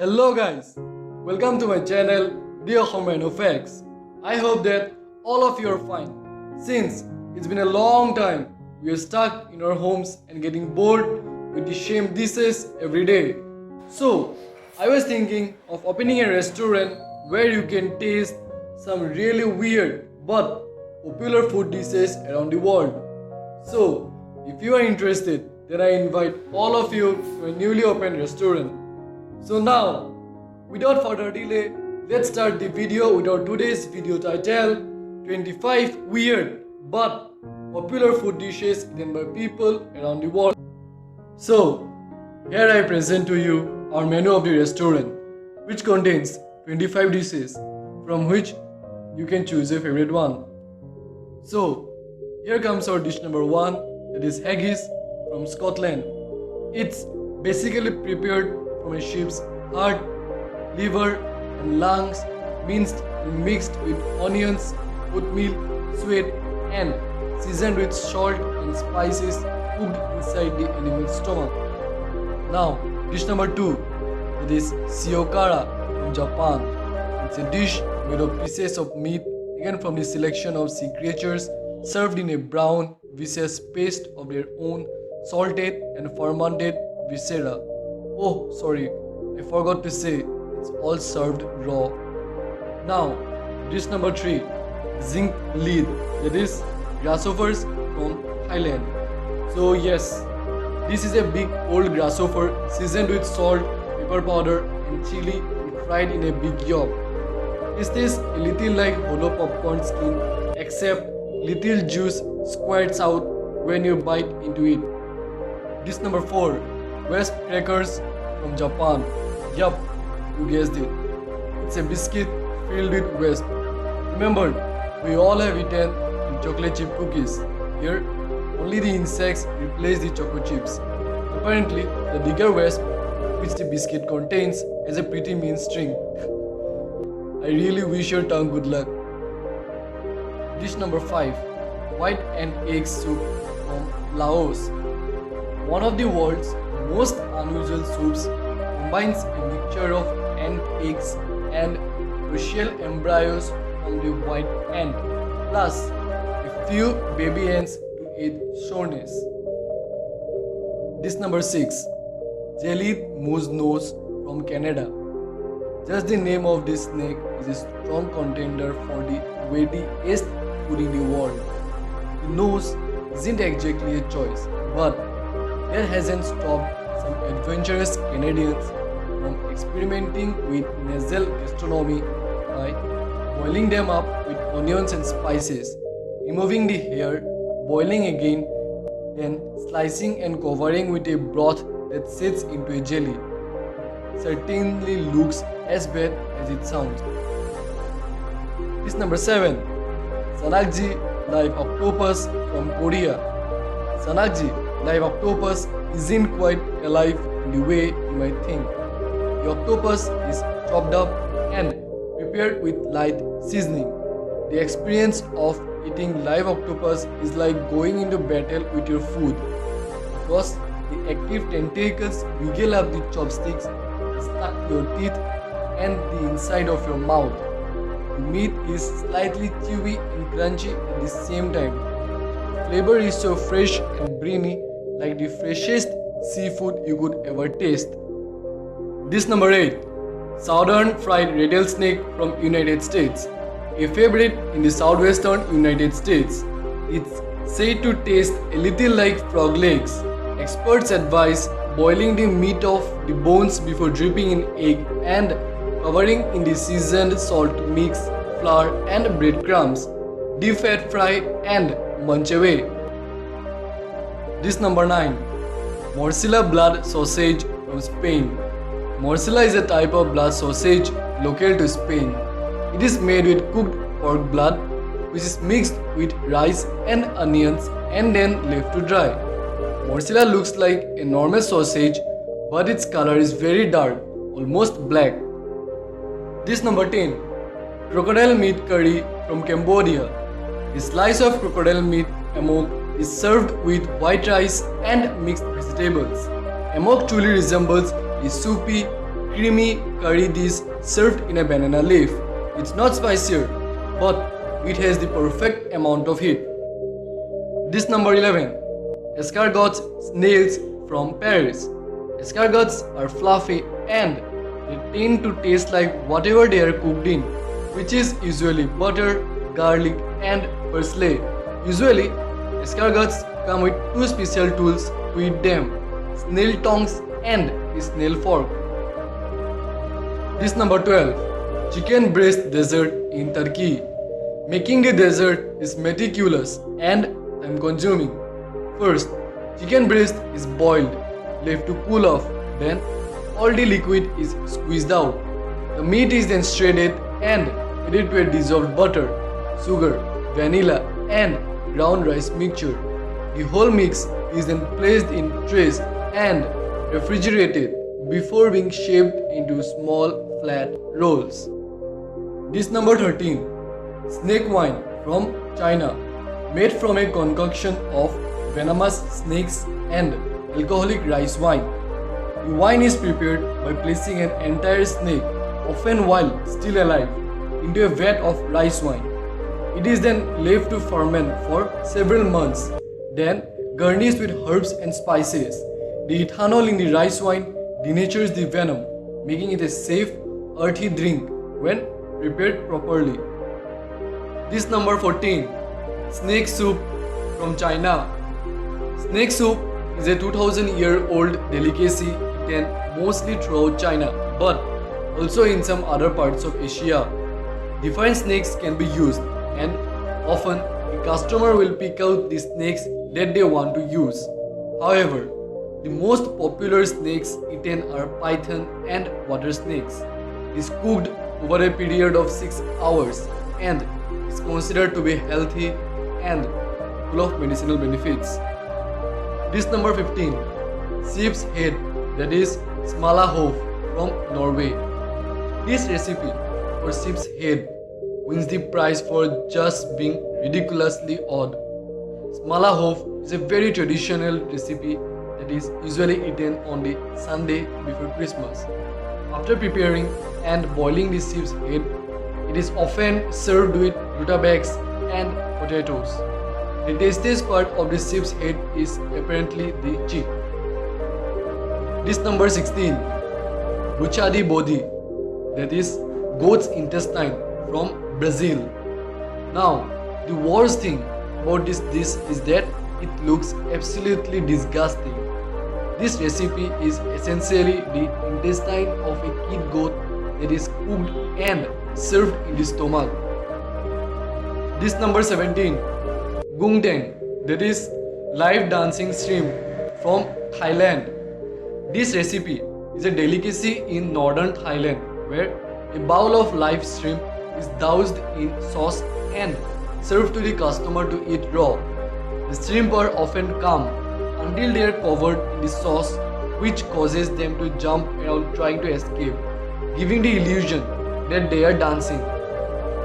Hello guys, welcome to my channel, the AxomRhiino Facts. I hope that all of you are fine. Since it's been a long time, we are stuck in our homes and getting bored with the same dishes every day. So, I was thinking of opening a restaurant where you can taste some really weird but popular food dishes around the world. So, if you are interested, then I invite all of you to a newly opened restaurant. So now, without further delay, let's start the video with our today's video title 25 weird but popular food dishes eaten by people around the world. So, here I present to you our menu of the restaurant, which contains 25 dishes, from which you can choose your favorite one. So, here comes our dish number 1, that is haggis from Scotland. It's basically prepared from a sheep's heart, liver and lungs, minced and mixed with onions, oatmeal, sweat and seasoned with salt and spices cooked inside the animal's stomach. Now, dish number 2, that is siokara from Japan. It's a dish made of pieces of meat taken from the selection of sea creatures served in a brown, viscous paste of their own salted and fermented viscera. Oh, sorry, I forgot to say, it's all served raw. Now, dish number 3, zinc lead, that is grasshoppers from Thailand. So yes, this is a big old grasshopper seasoned with salt, pepper powder and chili and fried in a big yolk. It tastes a little like hollow popcorn skin, except little juice squirts out when you bite into it. Dish number 4, Wesp crackers from Japan. Yup, you guessed it. It's a biscuit filled with wasp. Remember, we all have eaten the chocolate chip cookies. Here, only the insects replace the choco chips. Apparently, the bigger wasp, which the biscuit contains, has a pretty mean string. I really wish your tongue good luck. Dish number 5, white ant egg soup from Laos. One of the world's most unusual soups combines a mixture of ant eggs and crucial embryos from the white ant, plus a few baby ants to aid soreness. Dish number 6, jellied moose nose from Canada. Just the name of this snake is a strong contender for the weightiest food in the world. The nose isn't exactly a choice, but that hasn't stopped some adventurous Canadians from experimenting with nasal gastronomy by boiling them up with onions and spices, removing the hair, boiling again, then slicing and covering with a broth that sets into a jelly. Certainly looks as bad as it sounds. Dish number 7, Sanakji live octopus from Korea. Sanakji live octopus isn't quite alive in the way you might think. The octopus is chopped up and prepared with light seasoning. The experience of eating live octopus is like going into battle with your food, because the active tentacles wiggle up the chopsticks, stuck to your teeth and the inside of your mouth. The meat is slightly chewy and crunchy at the same time. The flavor is so fresh and briny, like the freshest seafood you could ever taste. Dish number 8, southern fried rattlesnake from United States. A favorite in the southwestern United States. It's said to taste a little like frog legs. Experts advise boiling the meat off the bones before dripping in egg and covering in the seasoned salt mix, flour and breadcrumbs. Deep fat fry and munch away. Dish number 9, morcilla blood sausage from Spain. Morcilla is a type of blood sausage local to Spain. It is made with cooked pork blood, which is mixed with rice and onions and then left to dry. Morcilla looks like a normal sausage, but its color is very dark, almost black. Dish number 10, crocodile meat curry from Cambodia. A slice of crocodile meat amok is served with white rice and mixed vegetables. Amok truly resembles a soupy, creamy curry dish served in a banana leaf. It's not spicier, but it has the perfect amount of heat. Dish number 11. Escargots snails from Paris. Escargots are fluffy and they tend to taste like whatever they are cooked in, which is usually butter, garlic and parsley. Usually, escargots come with two special tools to eat them, snail tongues and a snail fork. Dish number 12. Chicken breast dessert in Turkey. Making the dessert is meticulous and time consuming. First, chicken breast is boiled, left to cool off, then all the liquid is squeezed out. The meat is then shredded and added to a dissolved butter, sugar, vanilla and ground rice mixture. The whole mix is then placed in trays and refrigerated before being shaped into small flat rolls. Dish number 13. Snake wine from China. Made from a concoction of venomous snakes and alcoholic rice wine. The wine is prepared by placing an entire snake, often while still alive, into a vat of rice wine. It is then left to ferment for several months, then garnished with herbs and spices. The ethanol in the rice wine denatures the venom, making it a safe, earthy drink when prepared properly. Dish number 14. Snake soup from China. Snake soup is a 2000-year-old delicacy eaten mostly throughout China, but also in some other parts of Asia. Different snakes can be used, and often the customer will pick out the snakes that they want to use. However, the most popular snakes eaten are python and water snakes. It is cooked over a period of 6 hours and is considered to be healthy and full of medicinal benefits. Dish number 15. Sheep's head, that is smalahove from Norway. This recipe for sheep's head wins the prize for just being ridiculously odd. Smalahove is a very traditional recipe that is usually eaten on the Sunday before Christmas. After preparing and boiling the sheep's head, it is often served with rutabagas and potatoes. The tastiest part of the sheep's head is apparently the cheek. Dish number 16. Buchadi bodi, that is goat's intestine from Brazil. Now, the worst thing about this dish is that it looks absolutely disgusting. This recipe is essentially the intestine of a kid goat that is cooked and served in the stomach. Dish number 17. Gungtang, that is live dancing shrimp from Thailand. This recipe is a delicacy in northern Thailand where a bowl of live shrimp is doused in sauce and served to the customer to eat raw. The shrimp are often calm until they are covered in the sauce, which causes them to jump around trying to escape, giving the illusion that they are dancing.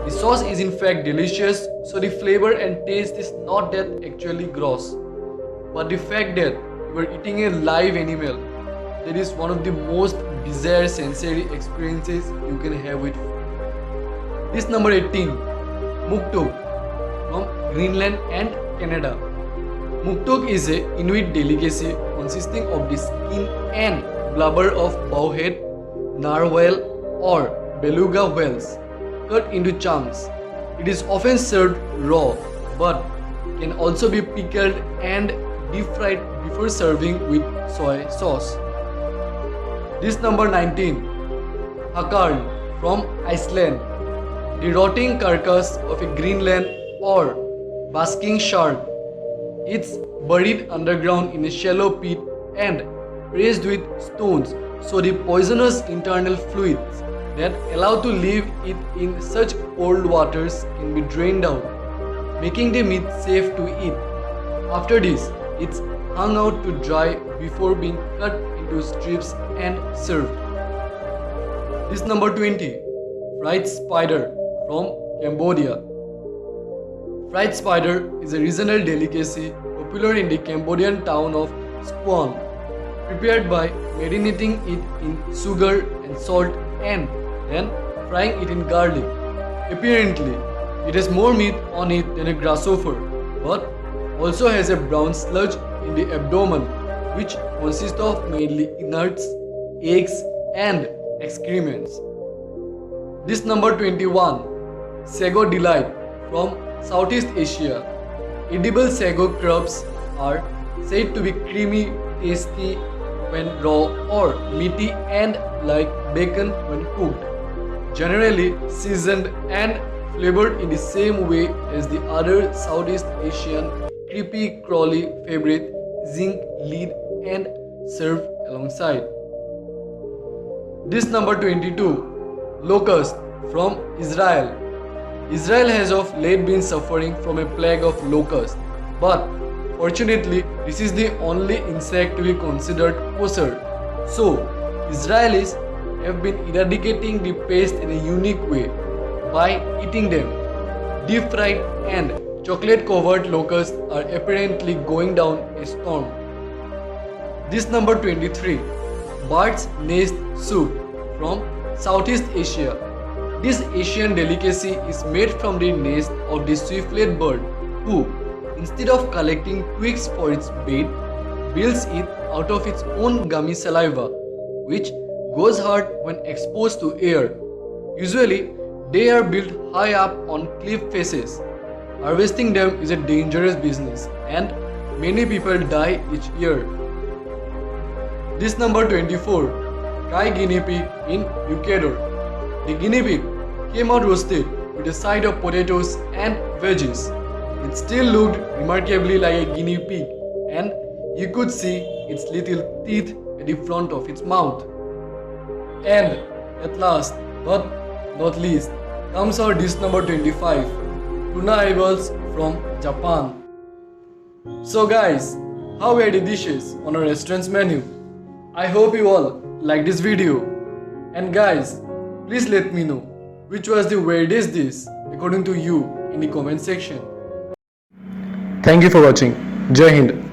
The sauce is in fact delicious, so the flavor and taste is not that actually gross. But the fact that you are eating a live animal, that is one of the most bizarre sensory experiences you can have with food. Dish number 18. Mukbang from Greenland and Canada. Mukbang is a Inuit delicacy consisting of the skin and blubber of bowhead, narwhal or beluga whales cut into chunks. It is often served raw but can also be pickled and deep fried before serving with soy sauce. Dish number 19. Hakarl from Iceland. The rotting carcass of a Greenland or basking shark. It's buried underground in a shallow pit and raised with stones, so the poisonous internal fluids that allow to leave it in such cold waters can be drained out, making the meat safe to eat. After this, it's hung out to dry before being cut into strips and served. Dish number 20. Fried spider from Cambodia. Fried spider is a regional delicacy popular in the Cambodian town of Squan, prepared by marinating it in sugar and salt and then frying it in garlic. Apparently, it has more meat on it than a grasshopper, but also has a brown sludge in the abdomen, which consists of mainly innards, eggs, and excrements. This number 21, Sago Delight from Southeast Asia. Edible sago crabs are said to be creamy, tasty when raw or meaty and like bacon when cooked. Generally seasoned and flavored in the same way as the other Southeast Asian creepy crawly favorite zinc lead and served alongside. This number 22, Locust from Israel. Israel has of late been suffering from a plague of locusts, but fortunately this is the only insect to be considered kosher. So Israelis have been eradicating the pest in a unique way by eating them. Deep fried and chocolate covered locusts are apparently going down a storm. This number 23, Bird's Nest Soup from Southeast Asia. This Asian delicacy is made from the nest of the swiftlet bird who, instead of collecting twigs for its bait, builds it out of its own gummy saliva, which goes hard when exposed to air. Usually, they are built high up on cliff faces. Harvesting them is a dangerous business and many people die each year. This number 24, Kai guinea pig in Ecuador. The guinea pig came out roasted with a side of potatoes and veggies. It still looked remarkably like a guinea pig and you could see its little teeth at the front of its mouth. And at last, but not least, comes our dish number 25, tuna eyeballs from Japan. So guys, how were the dishes on our restaurant's menu? I hope you all like this video. And guys, please let me know which was the weirdest dish according to you in the comment section. Thank you for watching. Jai Hind.